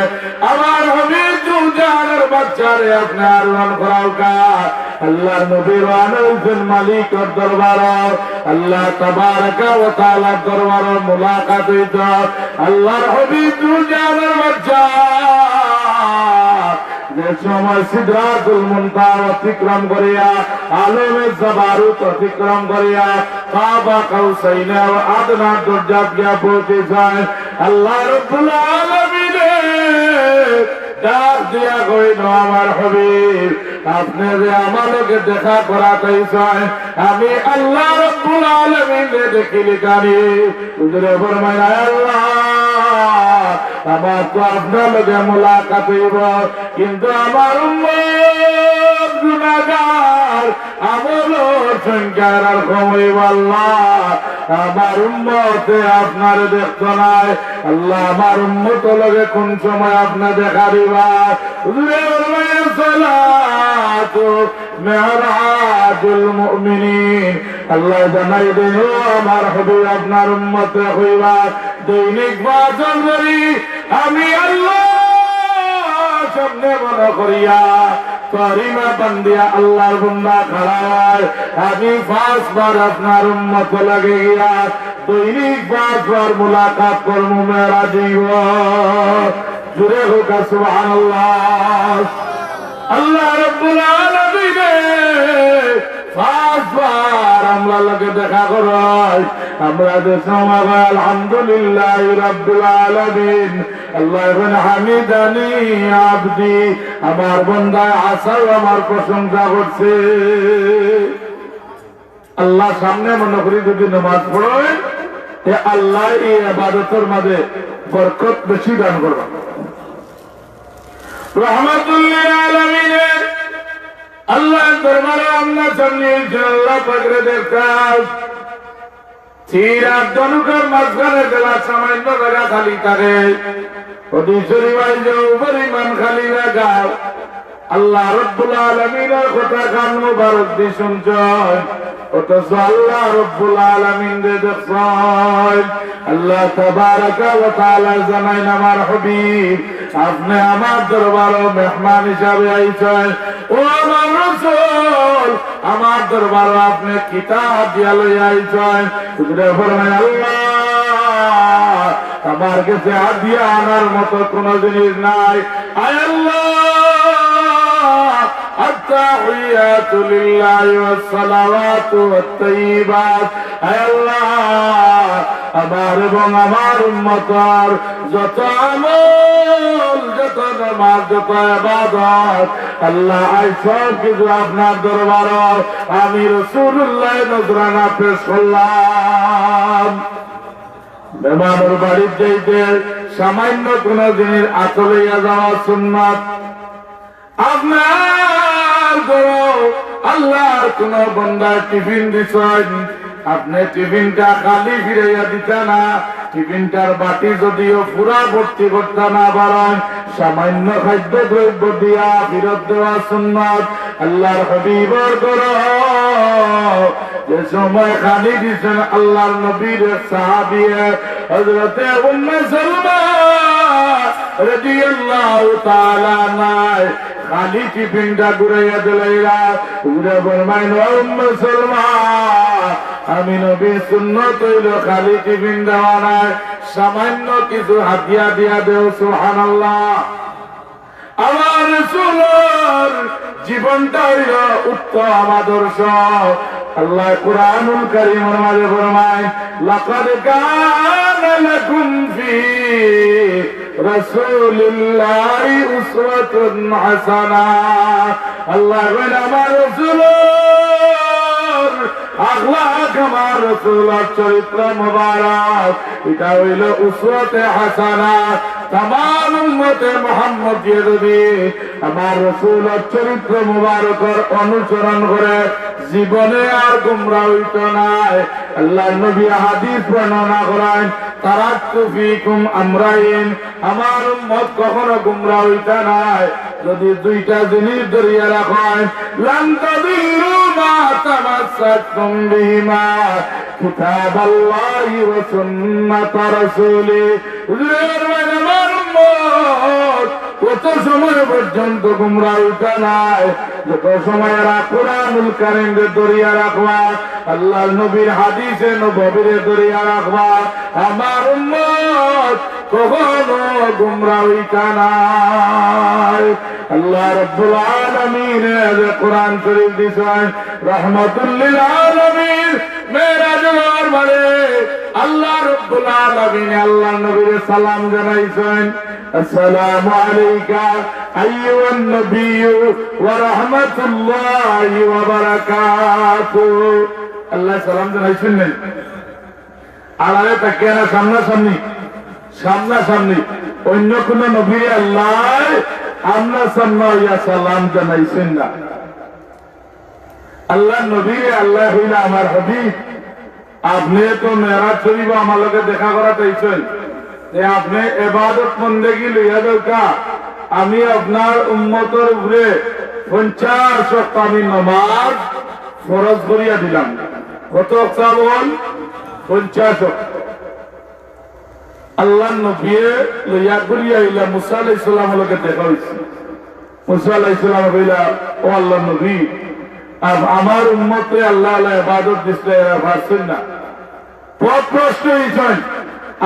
আমার হাবিব জানের বাচ্চারে আপনি আরোহণ করাও কা আল্লাহ নবীর আনন্দের মালিকের দরবার আল্লাহ তাবারাকা ওয়া তাআলা দরবার মুলাকাত হইত আল্লাহর হাবিব জানের বাচ্চা যে সময় সিদরাতুল মুনতাহা অতিক্রম করিয়া আলমে জাবারুত অতিক্রম করিয়া কাবা কাউসাইন ও আদনা দরজা গিয়া পৌঁছে যায় আল্লাহ রাব্বুল আলামিন ডাক দিয়া কইল আমার হাবিব আপনি যে আমাকে দেখা করাতেছেন আমি আল্লাহ রাব্বুল আলামিন দেখিলি কারি হুজুরে ফরমায় আল্লাহ আমার তো আপনার লগে মুলাকাত হইব কিন্তু আমার উম্মত গুনাহগার আমলের সংখ্যার আর কম হইব আল্লাহ আমার উম্মতে আপনার দেখতো নাই আল্লাহ আমার উম্মত লগে কোন সময় আপনার দেখা দিবা হুজুরে ফরমায় সালাতু মেরাজুল মুমিনিন আল্লাহ জানাই দেন আমার হাবিব আপনার উম্মতে হইবা দৈনিক বাজন করি আমি আল্লাহ সামনে মনে করিয়া করিমা বান্দিয়া আল্লাহর বান্দা খাড়ায় আমি 5 বার আপনার উম্মত লাগে গিয়া দৈনিক 5 বার মুলাকাত করব মেরাজ জুড়ে হোক সুবহানাল্লাহ আল্লাহ রাব্বুল আলামিন 5 বার আমরা লগে দেখা করাই আমরা যে সময় আলহামদুলিল্লাহ রাব্বুল আলামিন আল্লাহ ইবনে হামিদানি আবদি আমার বান্দা আসাও আমার প্রশংসা করছে আল্লাহ সামনে মনে করি যদি নামাজ পড়ে এ আল্লাহ এই ইবাদতের মাঝে বরকত বেশি দান করবে রহমাতুল লিল আলামিন আল্লাহ দরবারে আমরা জানিয়ে আল্লাহ পাকের দেখাস চিরাত জনকের মাঝখানে গেলা সামান্য জায়গা খালি থাকে ওদিশরি বাইজে পরিমাণ খালি জায়গা আল্লাহ রাব্বুল আলামিনের কথা কান মুবারক দিয়ে শুনছেন অথচ আল্লাহ রাব্বুল আলামিন দেখছেন আল্লাহ তাবারাকা ওয়া তাআলা জানাই আমার হাবিব আপনি আমার দরবারে মেহমান হিসাবে আইছেন ও আমার রাসূল আমার দরবারে আপনি কিতাব দিয়া লইয়া আইছেন হুজুরে ফরমায় আল্লাহ আমার কাছে হাদিয়া আনার মতো কোনো জিনিস নাই আয় আল্লাহ التحيات لله والصلوات والطيبات আয় আল্লাহ আমার এবং আমার উম্মতের যত আমল যত নামাজ যত ইবাদত আল্লাহ আই সব কিছু আপনার দরবারে আমি রাসূলুল্লাহ নজরানা পেশ করলাম মেহমানের বাড়ির যাইতে সামান্য কোন জিনিস আতলাইয়া যাওয়া সুন্নাত আপনার আল্লাহর কোন বান্দা টিফিন দিছেন আপনি টিফিনটা খালি ফিরাইয়া দিতে না টিফিনটার বাটি যদিও পুরা ভর্তি করতে না পারেন সামান্য খাদ্য দ্রব্য দিয়া ফিরত দেওয়া সুন্নাত আল্লাহর হাবিবের করো যে সময় খালি দিছেন আল্লাহর নবীর সাহাবী হযরতে উম্মে সালমা রাদিয়াল্লাহু তাআলা নাই খালি টিফিনটা ঘুরাইয়া দিলাইরা ঘুরে বলমাইন উম্মে সালমা আমি নবী সুন্নাত হইল খালি টিফিন দেওয়া নাই সামান্য কিছু হাদিয়া দিয়া দেও সুবহানাল্লাহ আমার রাসূলের জীবনটা হইল উত্তম আদর্শ আল্লাহ কুরআনুল কারীমের মাঝে ফরমায় লাকাদ কানা লাকুম ফি রাসূলিল্লাহি উসওয়াতুন হাসানাহ আল্লাহ বলে আমার রাসূলের আখলাক আমার রাসূলের চরিত্র মুবারক এটা হইল উসওয়াতে হাসানাহ तमाम उम्मते मुहम्मदिया যদি আমার রাসূলের চরিত্র মুবারকের অনুসরণ করে জীবনে আর গোমরা হইত না আল্লাহর নবী হাদিস বর্ণনা করেন তারাকতু ফিকুম আমরাইন আমার উম্মত কখনো গোমরা হইত না যদি দুইটা জিনিস ধরিয়া রাখেন লান তাদিল্লু মা تمسكتم بهما كتاب الله وسنة رسوله কত সময় পর্যন্ত গুমরাহিতা নাই, যত সময় এরা কোরআনুল কারীমকে দরিয়া রাখবা, আল্লাহর নবীর হাদিসে নববীরে দরিয়া রাখবা, আমার উম্মত কখনো গুমরাহিতা নাই। আল্লাহ রাব্বুল আলামিন এর কোরআন শরীফ দিছেন রাহমাতুল লিল আলামিন। মেরাজের মানে আল্লাহ রাব্বুল আলামিন আল্লাহর নবীর সালাম জানাইছেন, আসসালামু আলাইকা আইয়ুহান নবিয়্যু ওয়া রাহমাতুল্লাহি ওয়া বারাকাতুহু। আল্লাহ সালাম জানাইছেন না আড়ালে তাকিয়ে না, সামনাসামনি সামনাসামনি। অন্য কোন নবী আল্লাহ আমরা সামনে ইয়া সালাম জানাইছেন না। আল্লাহ নবী আল্লাহ হইলা আমার হাবিব। আপনি তো মেরাজ শরীফ আমার লোকে দেখা করা চাইছেন যে আপনি ইবাদত বন্দেগী লইয়া দরকার। আমি আপনার উম্মতের উপরে 50 ওয়াক্ত আমি নামাজ ফরজ করিয়া দিলাম। কত ওয়াক্ত বল? 50 ওয়াক্ত। আল্লাহ নবী লইয়া করিয়া ইলা মুসা আলাইহিস সালাম লোকে দেখা হইছে। মুসা আলাইহিস সালাম কইলা, ও আল্লাহ নবী, আমার উম্মতে আল্লাহ আল্লাহ ইবাদত দিতে পারছেন না। পথ প্রশ্ন হইছেন,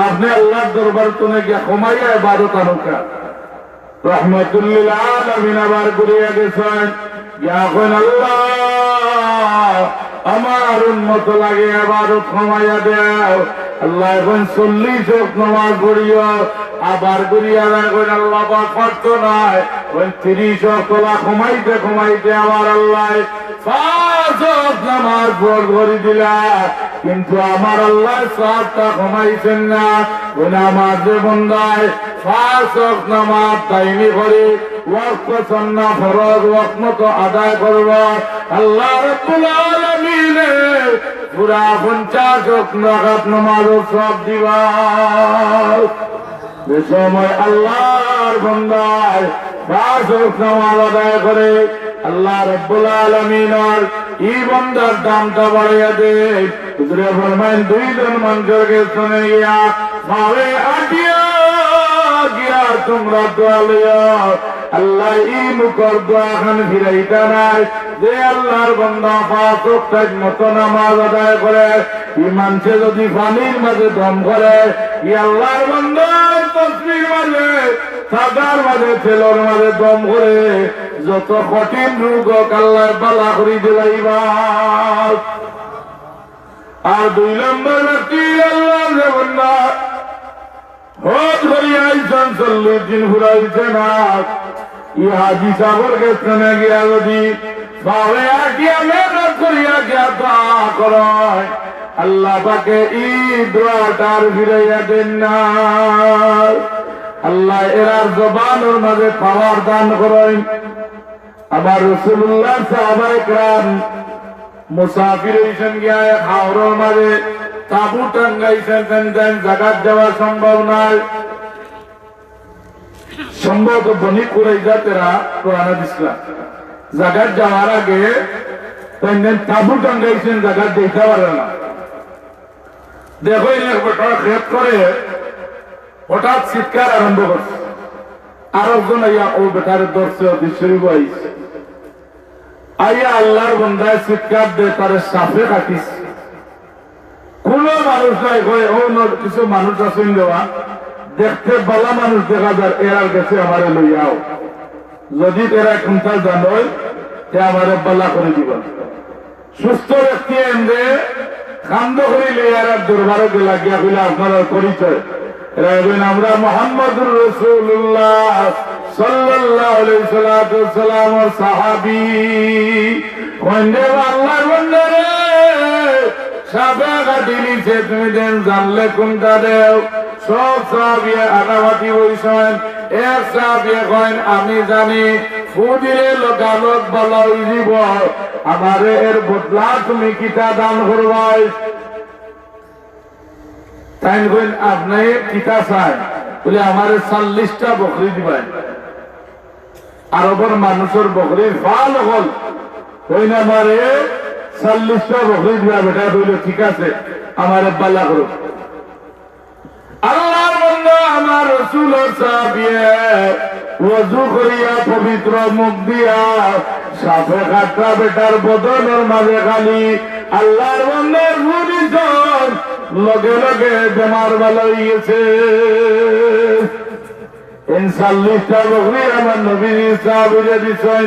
আপনি আল্লাহর দরবার তুলে গিয়া ক্ষমাইয়া ইবাদত আনুকা। রহমাতুল লিল আলামিন আবার ঘুরিয়া গেছেন, এখন আল্লাহ আমার উম্মত লাগে ইবাদত ক্ষমাইয়া দেও। আল্লাহ এখন 40 ওয়াক্ত নামাজ পড়িও। আবার ঘুরিয়া এখন আল্লাহ পারত নাই, 30 ওয়াক্ত ক্ষমাইতে ক্ষমাইতে আমার আল্লাহ 5 ওয়াক্ত নামাজ পড়ি দিলা। কিন্তু আমার আল্লাহ 7টা ক্ষমাইছেন না। ওই নামাজ যে বন্দায় 5 ওয়াক্ত নামাজ টাইমে করে ওয়াক্ত সুন্নাহ ফরজ ওয়াক্ত মতো আদায় করব, আল্লাহ রাব্বুল আলামিন পুরা 50 ওয়াক্ত নামাজ সব দিবা। যে সময় আল্লাহর বান্দায় 5 ওয়াক্ত নামাজ আদায় করে, আল্লাহ রাব্বুল আলামিনের এই বান্দার দামটা বাড়াইয়া দেয়। হুজুরে ফরমায়েন, 2 জন মানুষকে শুনে গিয়া ভাবে আটিয়া গিয়া তোমরা দোয়া লইয়া আল্লাহ এই মুখর দোয়া খান ফিরাইতা নাই। যে আল্লাহর বান্দা 5 ওয়াক্ত মতো নামাজ আদায় করে, ইমানছে যদি পানির মাঝে দম করে, ই আল্লাহর বান্দা তসবির মাঝে সাদার মাঝে তেলর মাঝে দম করে, যত কঠিন রোগ আল্লাহ বালা করি দিলাইবা। আর 2 নম্বর ব্যক্তি আল্লাহর যে বান্দা হজ করিয়া আইছেন, 40 দিন ঘুরাইছে না, ই হাজি সাগর গেছেন গিয়া যদি ভাবে আটিয়া মেহনত করিয়া গিয়া দোয়া করায়, আল্লাহ পাকে এই দোয়াটার ফিরাইয়া দেন না। আল্লাহ এরার জবানের মাঝে পাওয়ার দান করেন। আমার রাসূলুল্লাহ সাহাবায়ে কেরাম মুসাফির হইছেন গিয়া হাওরের মাঝে তাবু টাঙ্গাইছেন, জাগাত যাওয়া সম্ভব নয়। সম্ভবত বনি কুরাইজা তেরা কোরআনে দিছিলাম, জাগাত যাওয়ার আগে তাবু টাঙ্গাইছেন, জাগাত দেখতে পারে না। দেখো বেটা খেত করে হঠাৎ চিৎকার আরম্ভ করছে। আর একজন আইয়া ও বেটার দর্শে দৃশ্যরূপ আইছে, আইয়া আল্লাহর বান্দায় চিৎকার দিয়ে তারে সাফে কাটিছে। কোন মানুষ নাই কয়, ও কিছু মানুষ আছেন দেওয়া দেখতে বালা মানুষ দেখা যায়, এরার কাছে আমারে লইয়াও, যদি এরা কোনটা জানোই তে আমারে বালা করে দিবা। সুস্থ ব্যক্তি এনে কান্দ করিলে এরা দরবারে গেলা গিয়া কইলে আপনার পরিচয়। এরা বলেন, আমরা মুহাম্মদুর রাসূলুল্লাহ সাল্লাল্লাহু আলাইহি সাল্লাম সাহাবী। কইলে আল্লাহর বান্দারে সাফে কাটি নিছে, তুমি দেন জানলে কোনটা দেও। সব সাহাবিয়ে আগাবাতি হইছেন। এক সাহাবিয়ে কইন, আমি জানি ফু দিলে লোকালোক ভালো হয়ে যাব, আমারে এর বদলা তুমি কিতা দান করবাই। তাই কইন, আপনি কিতা চাই বলে আমারে 40টা বকরি দিবেন। আরবের মানুষের বকরির ভাল হল কইন, আমারে 40টা বকরি দিয়া বেটা হইল ঠিক আছে আমার বালা করো আল্লাহর বান্দা আমার রাসূলের সাহাবিয়ে ওযু করিয়া পবিত্র মুখ দিয়া সাফে কাটা বেটার বদনের মাঝে খালি আল্লাহর বান্দার গুণিজন লগে লগে বেমার ভালো হইছে 40টা বকরি আমার নবী সাহাবীরে দিছেন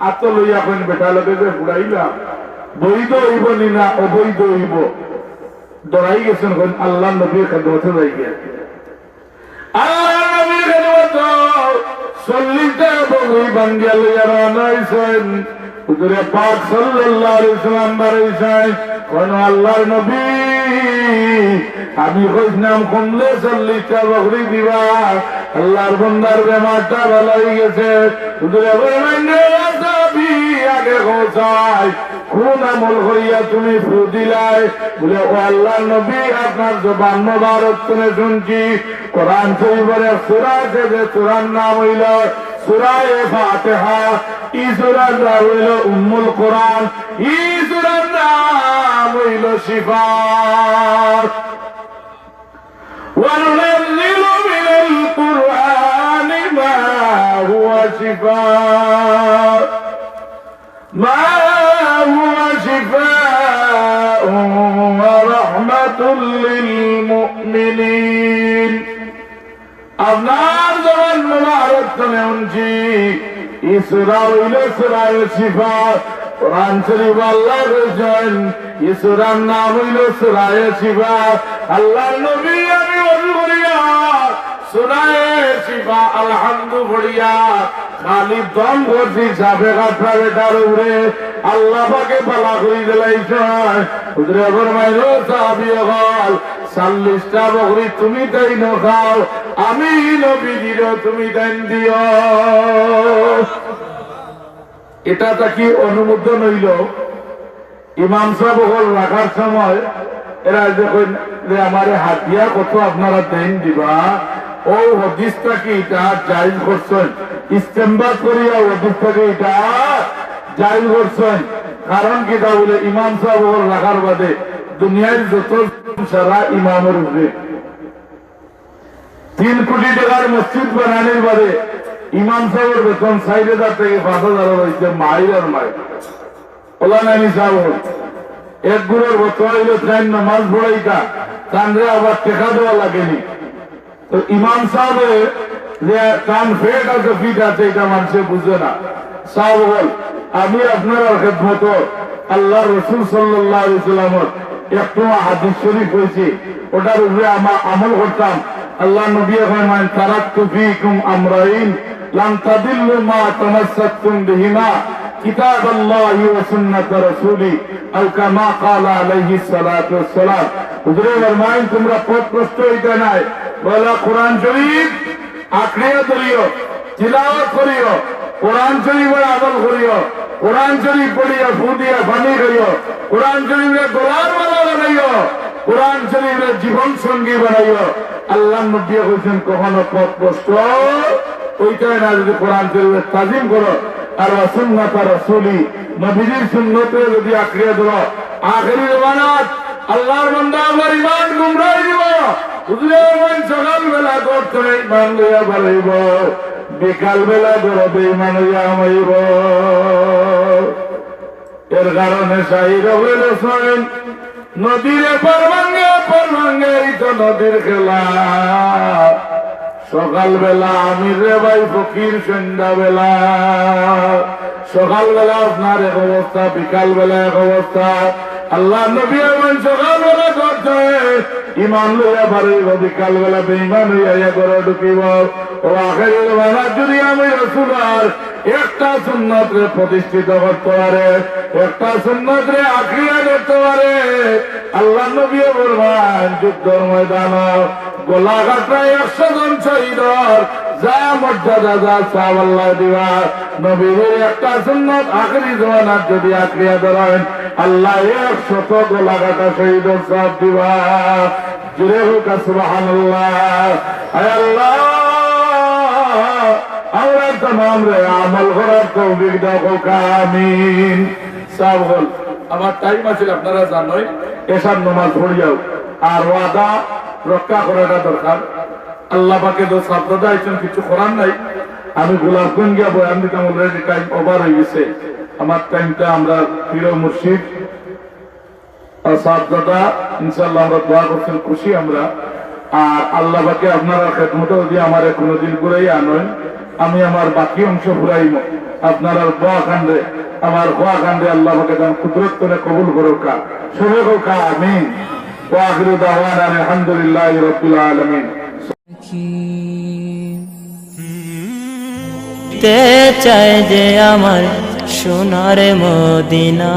আত লইয়া কোন বেটা লগে যে ফুড়াইলাম বৈধ হইব নি না অবৈধ হইব ডরাই গেছেন কোন আল্লাহ নবীর খেদমতে যাই গিয়া আল্লাহ নবীর খেদমত 40টা বকরি বাঙ্গিয়া লইয়া রওনা হইছেন হুজুরে পাক সাল্লাল্লাহু আলাইহি ওয়াসাল্লাম বাড়াইছেন কোন আল্লাহর নবী আমি কইলাম কমলে 40টা বকরি দিবা আল্লাহর বান্দার বেমারটা ভালো হয়ে গেছে হুজুরে বলেন সাহাবী আগে গোছাই কোন আমল করিয়া তুমি ফু দিলাই বলে ও আল্লাহর নবী আপনার জবান মোবারক শুনে শুনছি কোরআন শরীফের সূরা আছে যে সূরার নাম হইল সূরা ফাতিহা এই সূরার নাম হইল উম্মুল কোরআন এই সূরার নাম হইল শিফা وننزل من القرآن ما هو شفاء ورحمة للمؤمنين আপনার জবান মোবারক শুনে শুনছি এই সূরা হইল সূরা শিফা কোরআন শরীফ আল্লাহ বলেছেন এই সূরার নাম হইল সূরা শিফা আল্লাহর নবী আমি ওযু করিয়া সূরা শিফা আলহামদু পড়িয়া খালি দম করছি সাফে কাটা বেটার উপরে আল্লাহ পাকে পালা করি দিলাইছেন হুজুরে ফরমাইল সাহাবী হল 40টা বকরি তুমি তাই ন খাও আমি নবীজির তুমি দান দিও এটা কি অনুমোদন হইল ইমাম সাহেব হল রাখার সময় এরা যখন যে আমার হাতিয়া কত আপনারা দেন দিবা ও হদিসটা কি এটা জায়েজ করছেন ইস্তেমবাদ করিয়া হদিসটাকে এটা জায়েজ করছেন কারণ কি তা বলে ইমাম সাহেব হল রাখার বাদে দুনিয়ায় যত সারা ইমামের উপরে 3 কোটি টাকার মসজিদ বানানোর বাদে ইমাম সাহেবের বেতন 6000 থেকে 5000 হয়েছে মাইল আর মাইল ওলা নামি সাহেব এক গুরুর বছর হইল ট্রেন নামাজ পড়াইতা তানরে আবার টেকা দেওয়া লাগেনি তো ইমাম সাহেব যে কান ফেট আছে ফিট আছে এটা মানুষে বুঝে না সাহেব বল আমি আপনার খেদমত আল্লাহ রসুল সাল্লাল্লাহু আলাইহি ওয়াসাল্লামের একটু হাদিস শরীফ হয়েছে ওটার উপরে আমার আমল করতাম আল্লাহ নবী ফরমান তারাকতু ফীকুম আমরাইন লাম তাদিল্লু মা তামাসসাকতুম বিহিমা কিতাবাল্লাহি ওয়া সুন্নাত রাসূলি আও কামা ক্বালা আলাইহিস সালাতু ওয়াস সালাম হুজুরে ফরমান তোমরা পথ প্রস্ত হইতে নাই বলা কোরআন শরীফ আঁকড়ে ধরিও তিলাওয়াত করিও কোরআন শরীফের আমল করিও কোরআন শরীফ পড়িয়া ফু দিয়া পানি করিও কোরআন শরীফের গোলার মালা বানাইও কোরআন শরীফের জীবন সঙ্গী বানাইও আল্লাহ নবী কইছেন কখনো পথ প্রস্ত ওইটাই না যদি কোরআন শরীফের তাজিম করো আর সুন্নাত রাসূলি নবীর সুন্নতে যদি আঁকড়ে ধরো আখেরি জামানাত আল্লাহর বান্দা আমার ঈমান গুমরাহ দিব হুজুরে মান সকাল বেলা করতে ঈমান লইয়া বাড়াইব বিকাল বেলা ধরো বেঈমান হইয়া আমাইব এর কারণে শাহিদ বলেছেন নদীরে পার ভাঙ্গে এই তো নদীর খেলা সকাল বেলা আমির রে ভাই ফকির সন্ধ্যা বেলা সকাল বেলা আপনার এক অবস্থা বিকাল বেলা এক অবস্থা আল্লাহ নবী আমার সকাল বেলা করতে ইমান লইয়া পারিব বিকাল বেলা বেঈমান হইয়া ঘরে ঢুকিব ও আখেরি বেলা যদি আমি রাসূলের একটা সুন্নাত রে প্রতিষ্ঠিত করতে পারে একটা সুন্নাত রে আঁকড়িয়া ধরতে পারে আল্লাহ নবী বলবেন যুদ্ধের ময়দান গোলা কাটায় 100 জন শহীদর যা মর্যাদা যা চাও আল্লাহ দিবা নবীর একটা সুন্নাত আখেরি জামানাত যদি আঁকড়িয়া ধরেন আল্লাহ 100 গোলা কাটা শহীদর সব দিবা জুড়ে হোক সুবহানাল্লাহ আয় আল্লাহ আমরা तमाम রে আমল করার তৌফিক দাও আমিন সব বল আমার টাইম আছে আপনারা জানোই, এসার নামাজ পড়িয়াও আর ওয়াদা রক্ষা করাটা দরকার। আল্লাহ পাকে তো ছাত্রটা আইছেন, কিছু করার নাই। আমি গোলাপগঞ্জ গিয়া বয়ান দিতাম, অলরেডি টাইম ওভার হয়ে গেছে। আমার টাইমটা আমরা প্রিয় মুর্শিদ ছাত্রটা ইনশাল্লাহ আমরা দোয়া করছেন, খুশি আমরা। আর আল্লাহ পাকে আপনারা খেদমত দিয়ে আমার কোনোদিন ঘুরাই আনয়, আমি আমার বাকি অংশ ঘুরাইব। আপনারা দোয়া কান্দে, আমার দোয়া কান্দে আল্লাহ পাকে তার কুদরত করে কবুল করুকা, সবে হোকা। আমিন। ওয়া আখিরু দাওয়ানা আলহামদুলিল্লাহি রাব্বিল আলামিন। তে চায় যে আমার সোনার মদিনা।